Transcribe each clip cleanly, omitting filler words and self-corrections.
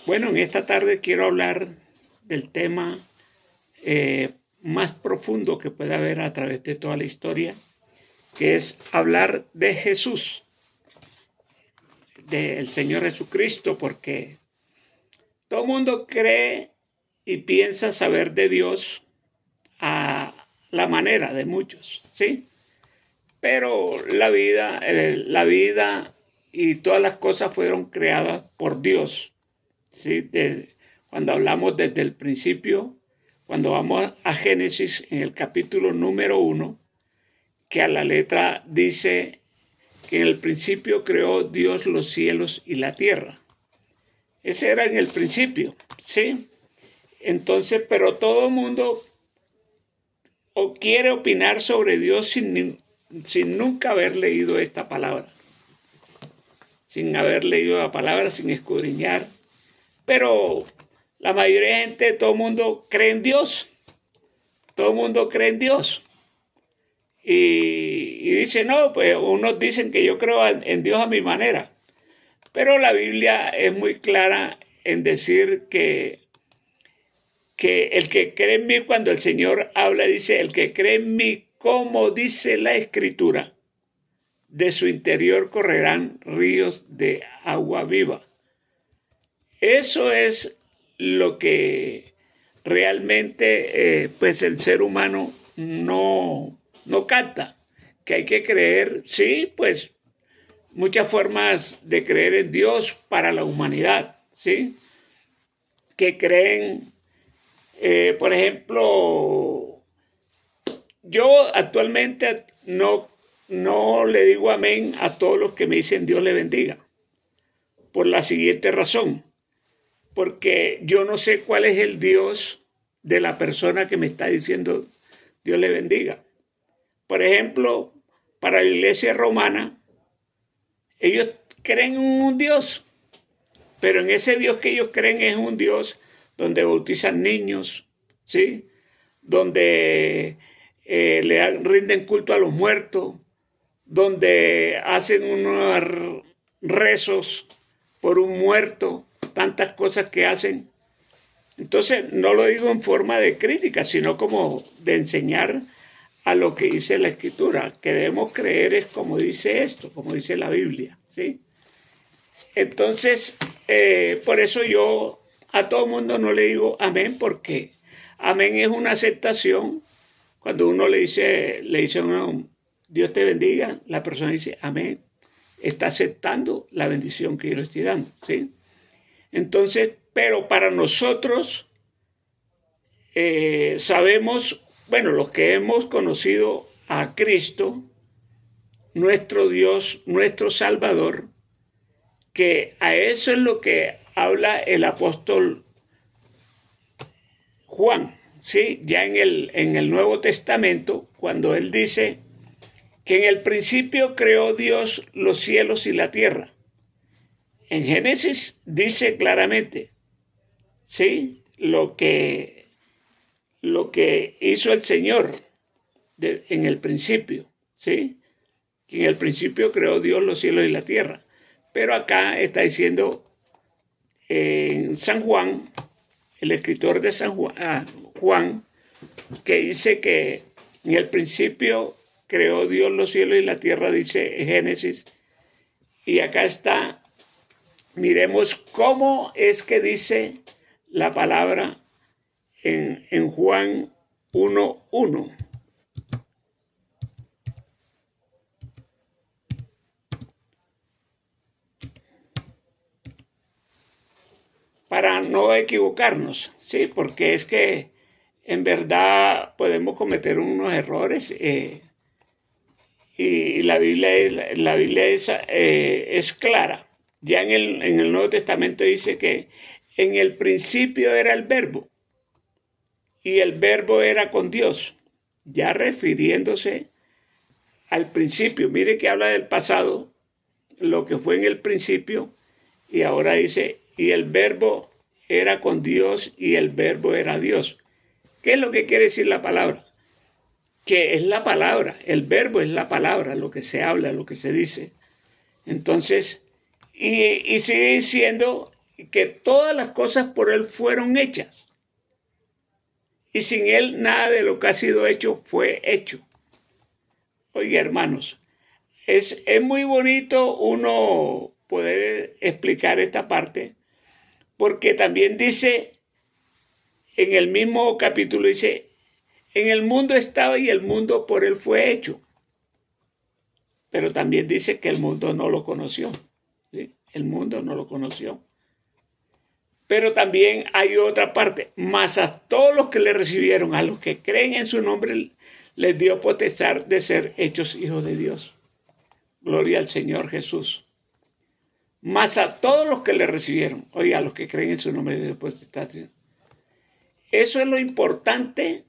Bueno, en esta tarde quiero hablar del tema más profundo que puede haber a través de toda la historia, que es hablar de Jesús, del Señor Jesucristo, porque todo el mundo cree y piensa saber de Dios a la manera de muchos, ¿sí? Pero la vida y todas las cosas fueron creadas por Dios, ¿sí? Cuando hablamos desde el principio, cuando vamos a Génesis en el capítulo número 1, que a la letra dice que en el principio creó Dios los cielos y la tierra. Ese era en el principio, ¿sí? Entonces, pero todo el mundo quiere opinar sobre Dios sin nunca haber leído esta palabra, sin haber leído la palabra, sin escudriñar. Pero la mayoría de gente, todo el mundo cree en Dios. Todo el mundo cree en Dios. Y dice, no, pues unos dicen que yo creo en Dios a mi manera. Pero la Biblia es muy clara en decir que el que cree en mí, cuando el Señor habla, dice, el que cree en mí, como dice la Escritura, de su interior correrán ríos de agua viva. Eso es lo que realmente pues el ser humano no capta, que hay que creer, sí, pues muchas formas de creer en Dios para la humanidad, ¿sí? Que creen, por ejemplo, yo actualmente no le digo amén a todos los que me dicen Dios le bendiga, por la siguiente razón. Porque yo no sé cuál es el Dios de la persona que me está diciendo Dios le bendiga. Por ejemplo, para la iglesia romana, ellos creen en un Dios, pero en ese Dios que ellos creen es un Dios donde bautizan niños, ¿sí? Donde rinden culto a los muertos, donde hacen unos rezos por un muerto, tantas cosas que hacen. Entonces, no lo digo en forma de crítica, sino como de enseñar a lo que dice la Escritura, que debemos creer es como dice esto, como dice la Biblia, ¿sí? Entonces, por eso yo a todo mundo no le digo amén, porque amén es una aceptación. Cuando uno le dice a uno, Dios te bendiga, la persona dice amén, está aceptando la bendición que yo le estoy dando, ¿sí? Entonces, pero para nosotros sabemos, bueno, los que hemos conocido a Cristo, nuestro Dios, nuestro Salvador, que a eso es lo que habla el apóstol Juan, ¿sí? Ya en el Nuevo Testamento, cuando él dice que en el principio creó Dios los cielos y la tierra. En Génesis dice claramente, ¿sí? Lo que hizo el Señor en el principio, ¿sí? Que en el principio creó Dios los cielos y la tierra. Pero acá está diciendo en San Juan, el escritor de San Juan, que dice que en el principio creó Dios los cielos y la tierra, dice Génesis. Y acá está, miremos cómo es que dice la palabra en Juan 1:1. Para no equivocarnos, ¿sí? Porque es que en verdad podemos cometer unos errores y la Biblia es clara. Ya en el Nuevo Testamento dice que en el principio era el Verbo y el Verbo era con Dios, ya refiriéndose al principio. Mire que habla del pasado, lo que fue en el principio, y ahora dice, y el Verbo era con Dios y el Verbo era Dios. ¿Qué es lo que quiere decir la palabra? Que es la palabra, el Verbo es la palabra, lo que se habla, lo que se dice. Entonces, y sigue diciendo, que todas las cosas por Él fueron hechas. Y sin Él nada de lo que ha sido hecho fue hecho. Oiga, hermanos, es muy bonito uno poder explicar esta parte, porque también dice, en el mismo capítulo dice, en el mundo estaba y el mundo por Él fue hecho. Pero también dice que el mundo no lo conoció. ¿Sí? El mundo no lo conoció. Pero también hay otra parte. Mas a todos los que le recibieron, a los que creen en su nombre, les dio potestad de ser hechos hijos de Dios. Gloria al Señor Jesús. Mas a todos los que le recibieron, oye, a los que creen en su nombre, les dio potestad. Eso es lo importante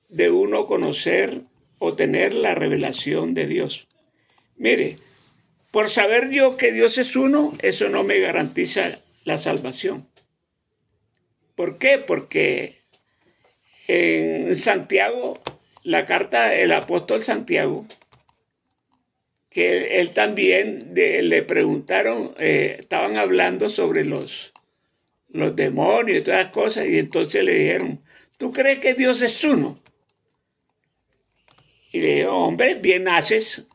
de uno conocer o tener la revelación de Dios. Mire, por saber yo que Dios es uno, eso no me garantiza la salvación. ¿Por qué? Porque en Santiago, la carta del apóstol Santiago, que él también le preguntaron, estaban hablando sobre los demonios y todas las cosas, y entonces le dijeron, ¿tú crees que Dios es uno? Y le dijo, hombre, bien haces.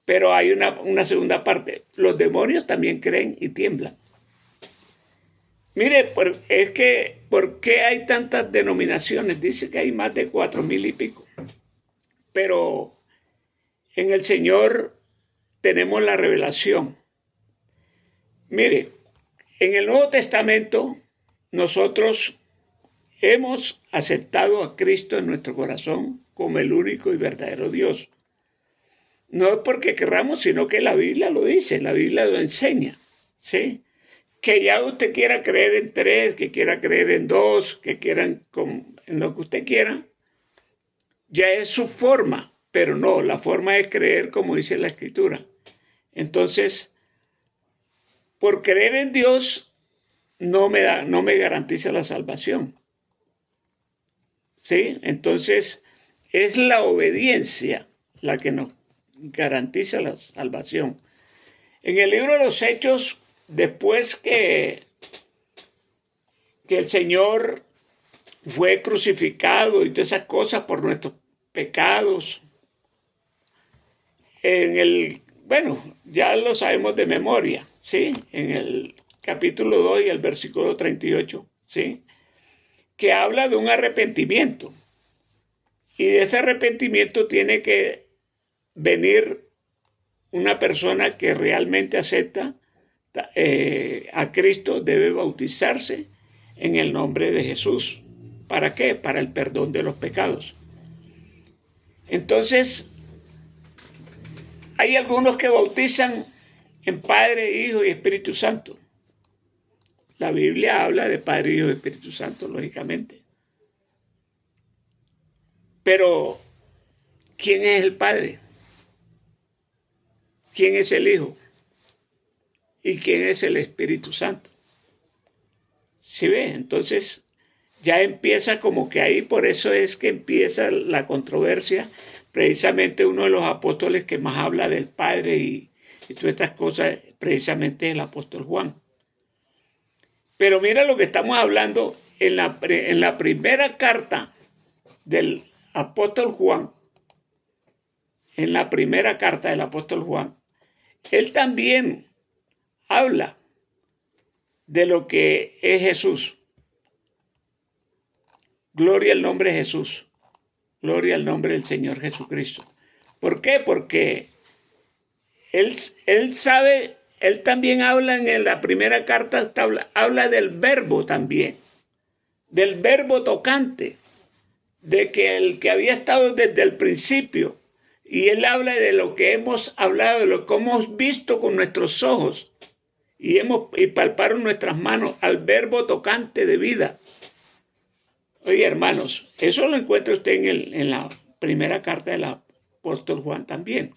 Pero hay una segunda parte. Los demonios también creen y tiemblan. Mire, es que, ¿por qué hay tantas denominaciones? Dice que hay más de 4,000 y pico. Pero en el Señor tenemos la revelación. Mire, en el Nuevo Testamento nosotros hemos aceptado a Cristo en nuestro corazón como el único y verdadero Dios. No es porque querramos, sino que la Biblia lo dice, la Biblia lo enseña, ¿sí? Que ya usted quiera creer en 3, que quiera creer en 2, que quieran en lo que usted quiera, ya es su forma, pero no, la forma es creer como dice la Escritura. Entonces, por creer en Dios no me garantiza la salvación. ¿Sí? Entonces, es la obediencia la que nos garantiza la salvación. En el libro de los Hechos, después que el Señor fue crucificado y todas esas cosas por nuestros pecados, bueno, ya lo sabemos de memoria, ¿sí? En el capítulo 2 y el versículo 38, ¿sí? Que habla de un arrepentimiento. Y de ese arrepentimiento tiene que venir una persona que realmente acepta a Cristo, debe bautizarse en el nombre de Jesús. ¿Para qué? Para el perdón de los pecados. Entonces, hay algunos que bautizan en Padre, Hijo y Espíritu Santo. La Biblia habla de Padre, Hijo y Espíritu Santo, lógicamente. Pero, ¿quién es el Padre? ¿Quién es el Hijo? ¿Y quién es el Espíritu Santo? ¿Sí ve? Entonces, ya empieza como que ahí, por eso es que empieza la controversia. Precisamente uno de los apóstoles que más habla del Padre y todas estas cosas, precisamente es el apóstol Juan. Pero mira lo que estamos hablando en la primera carta del apóstol Juan. En la primera carta del apóstol Juan, él también habla de lo que es Jesús. Gloria al nombre de Jesús. Gloria al nombre del Señor Jesucristo. ¿Por qué? Porque él sabe, él también habla en la primera carta, habla del verbo también, del verbo tocante, de que el que había estado desde el principio, y él habla de lo que hemos hablado, de lo que hemos visto con nuestros ojos, y palparon nuestras manos al verbo tocante de vida. Oye, hermanos, eso lo encuentra usted en la primera carta del apóstol Juan también.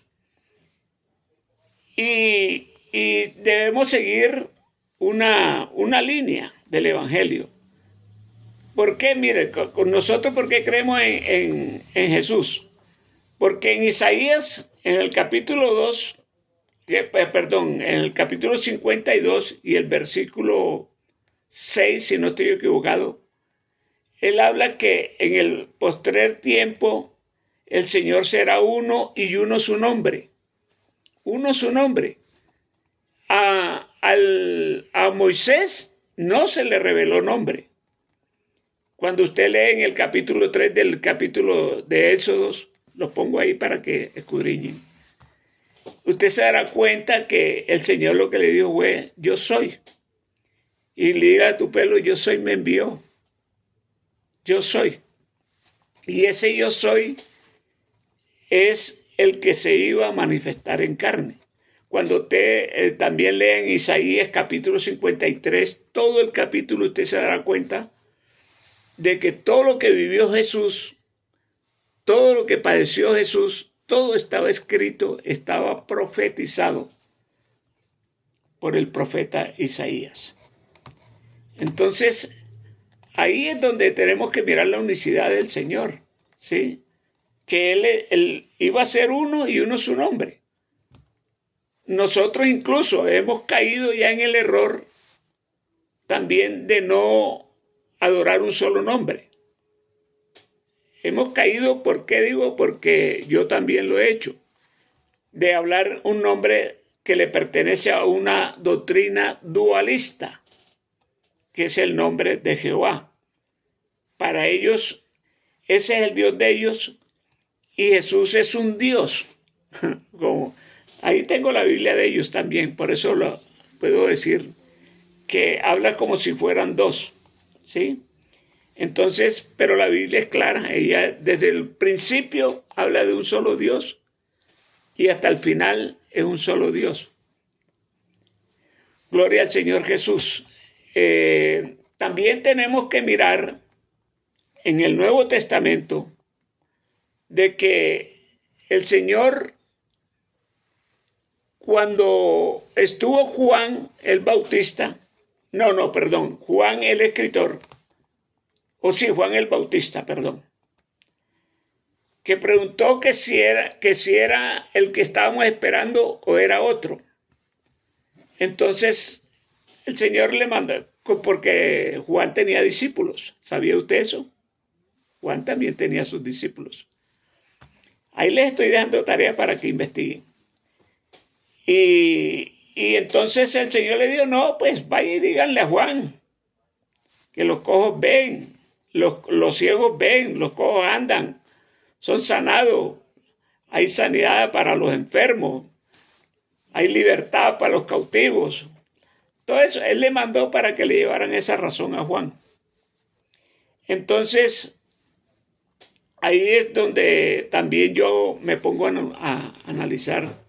Y debemos seguir una línea del Evangelio. ¿Por qué? Mire, con nosotros, ¿por qué creemos en Jesús? Porque en Isaías, en el capítulo 2, perdón, en el capítulo 52 y el versículo 6, si no estoy equivocado, él habla que en el postrer tiempo el Señor será uno y uno su nombre. Uno su nombre. A Moisés no se le reveló nombre. Cuando usted lee en el capítulo 3 del capítulo de Éxodos, lo pongo ahí para que escudriñen, usted se dará cuenta que el Señor lo que le dijo fue, yo soy. Y liga a tu pelo, yo soy, me envió. Yo soy. Y ese yo soy es el que se iba a manifestar en carne. Cuando usted también lee en Isaías capítulo 53, todo el capítulo, usted se dará cuenta de que todo lo que vivió Jesús, todo lo que padeció Jesús, todo estaba escrito, estaba profetizado por el profeta Isaías. Entonces, ahí es donde tenemos que mirar la unicidad del Señor, ¿sí? Que él iba a ser uno y uno su nombre. Nosotros incluso hemos caído ya en el error también de no adorar un solo nombre. Hemos caído, ¿por qué digo? Porque yo también lo he hecho, de hablar un nombre que le pertenece a una doctrina dualista, que es el nombre de Jehová. Para ellos, ese es el Dios de ellos y Jesús es un Dios. Como, ahí tengo la Biblia de ellos también, por eso lo puedo decir que habla como si fueran dos, ¿sí? Entonces, pero la Biblia es clara, ella desde el principio habla de un solo Dios y hasta el final es un solo Dios. Gloria al Señor Jesús. También tenemos que mirar en el Nuevo Testamento de que el Señor, cuando estuvo Juan el Bautista, Juan el escritor, Juan el Bautista, perdón, que preguntó que si era el que estábamos esperando o era otro. Entonces el Señor le manda, porque Juan tenía discípulos. ¿Sabía usted eso? Juan también tenía sus discípulos. Ahí les estoy dando tarea para que investiguen. Y entonces el Señor le dijo, no, pues vaya y díganle a Juan que los cojos ven, los ciegos ven, los cojos andan, son sanados, hay sanidad para los enfermos, hay libertad para los cautivos. Todo eso, él le mandó para que le llevaran esa razón a Juan. Entonces, ahí es donde también yo me pongo a analizar.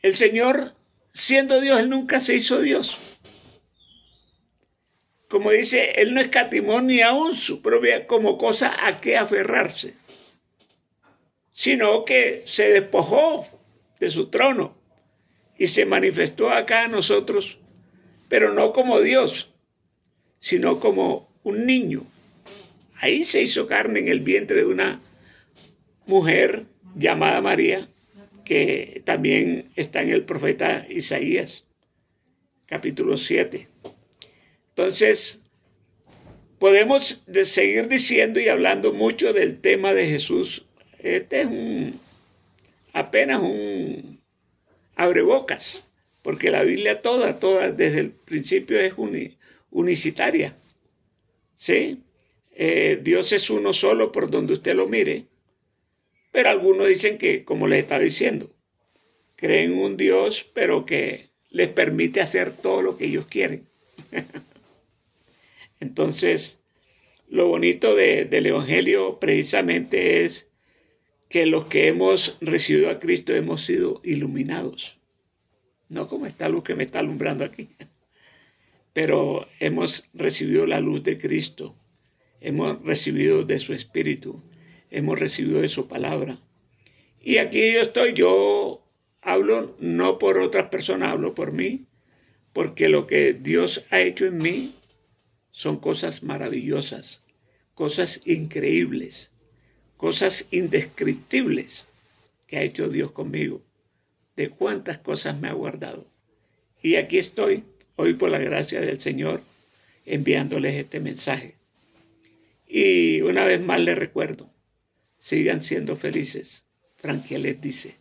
El Señor, siendo Dios, él nunca se hizo Dios. Como dice, él no escatimó ni aún su propia como cosa a qué aferrarse, sino que se despojó de su trono y se manifestó acá a nosotros, pero no como Dios, sino como un niño. Ahí se hizo carne en el vientre de una mujer llamada María, que también está en el profeta Isaías, capítulo 7. Entonces, podemos seguir diciendo y hablando mucho del tema de Jesús. Este es apenas un abrebocas, porque la Biblia toda, desde el principio es unicitaria. ¿Sí? Dios es uno solo por donde usted lo mire, pero algunos dicen que, como les está diciendo, creen un Dios, pero que les permite hacer todo lo que ellos quieren. Entonces, lo bonito del Evangelio precisamente es que los que hemos recibido a Cristo hemos sido iluminados. No como esta luz que me está alumbrando aquí, pero hemos recibido la luz de Cristo, hemos recibido de su Espíritu, hemos recibido de su palabra. Y aquí yo hablo no por otras personas, hablo por mí, porque lo que Dios ha hecho en mí son cosas maravillosas, cosas increíbles, cosas indescriptibles que ha hecho Dios conmigo de cuántas cosas me ha guardado. Y aquí estoy, hoy por la gracia del Señor, enviándoles este mensaje. Y una vez más les recuerdo, sigan siendo felices. Frankie les dice.